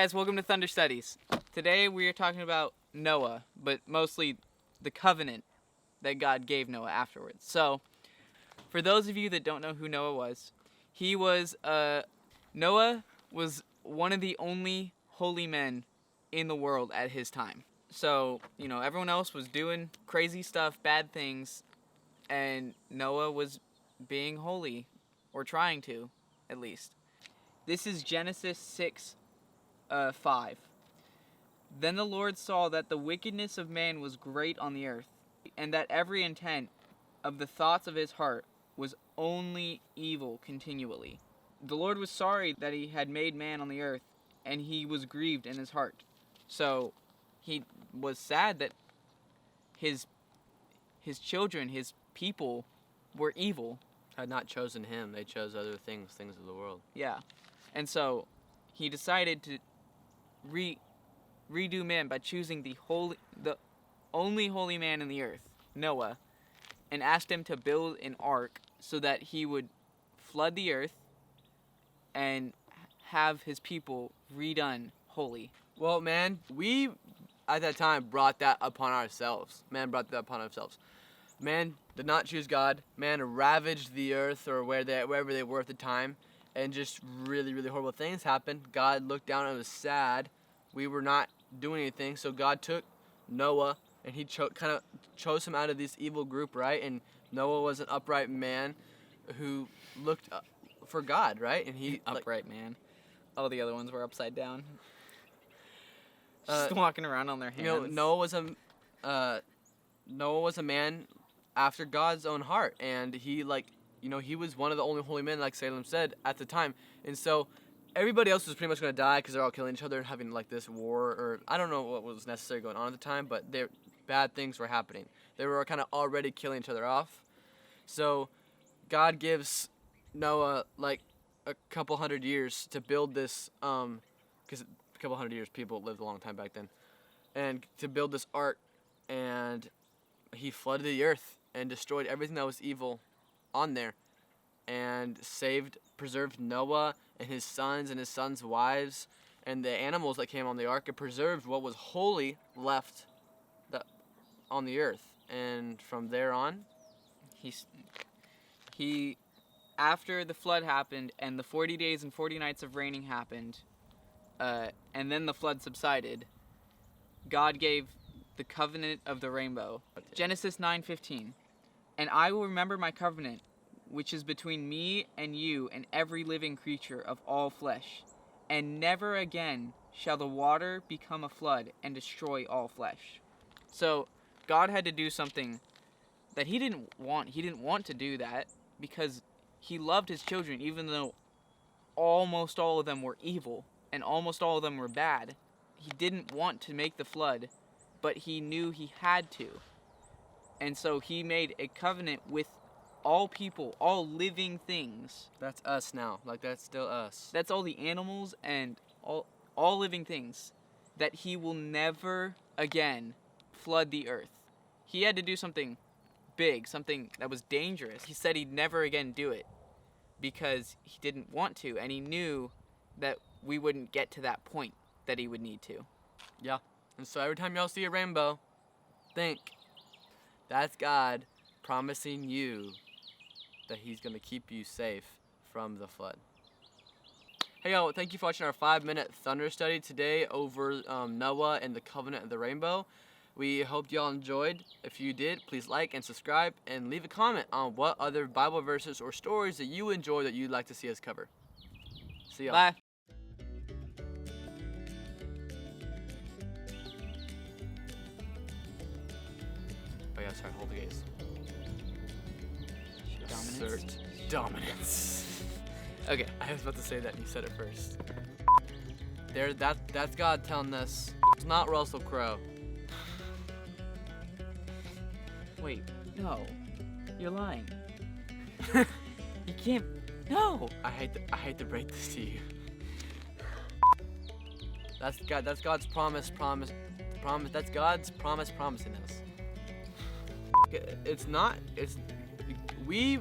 guys, welcome to Thunder Studies. Today we are talking about Noah, but mostly the covenant that God gave Noah afterwards. So, for those of you that don't know who Noah was, Noah was one of the only holy men in the world at his time. So, everyone else was doing crazy stuff, bad things, and Noah was being holy, or trying to, at least. This is Genesis 6:5. Then the Lord saw that the wickedness of man was great on the earth, and that every intent of the thoughts of his heart was only evil continually. The Lord was sorry that he had made man on the earth, and he was grieved in his heart. So he was sad that his children, his people, were evil. Had not chosen him, they chose other things of the world. Yeah. And so he decided to redo man by choosing the only holy man in the earth, Noah, and asked him to build an ark so that he would flood the earth and have his people redone holy. Well, man, we at that time brought that upon ourselves. Man did not choose God. Man ravaged the earth or wherever they were at the time, and just really, really horrible things happened. God looked down and was sad. We were not doing anything, so God took Noah and he chose him out of this evil group, right? And Noah was an upright man who looked for God, right? And he upright man. All the other ones were upside down. Just walking around on their hands. Noah was a man after God's own heart, and he was one of the only holy men, like Salem said, at the time. And so everybody else was pretty much going to die because they're all killing each other and having this war, or I don't know what was necessarily going on at the time, but bad things were happening. They were kind of already killing each other off. So God gives Noah a couple hundred years to build this, because a couple hundred years, people lived a long time back then, and to build this ark, and he flooded the earth and destroyed everything that was evil on there, and preserved Noah and his sons' wives, and the animals that came on the ark. It preserved what was holy left on the earth, and from there on, he after the flood happened and the 40 days and 40 nights of raining happened, and then the flood subsided, God gave the covenant of the rainbow. Genesis 9:15. And I will remember my covenant, which is between me and you and every living creature of all flesh. And never again shall the water become a flood and destroy all flesh. So God had to do something that he didn't want. He didn't want to do that because he loved his children, even though almost all of them were evil and almost all of them were bad. He didn't want to make the flood, but he knew he had to. And so he made a covenant with all people, all living things. That's us now. That's still us. That's all the animals and all living things, that he will never again flood the earth. He had to do something big, something that was dangerous. He said he'd never again do it because he didn't want to, and he knew that we wouldn't get to that point that he would need to. Yeah. And so every time y'all see a rainbow, think, that's God promising you that he's going to keep you safe from the flood. Hey y'all, thank you for watching our 5-minute Thunder study today over Noah and the covenant of the rainbow. We hope y'all enjoyed. If you did, please like and subscribe and leave a comment on what other Bible verses or stories that you enjoy that you'd like to see us cover. See y'all. Bye. Oh yeah, sorry, hold the gaze. Dominance. Assert dominance. Okay. I was about to say that and you said it first. That's God telling us, it's not Russell Crowe. Wait, no. You're lying. You can't. No. I hate to break this to you. That's God's promise. That's God's promising us. We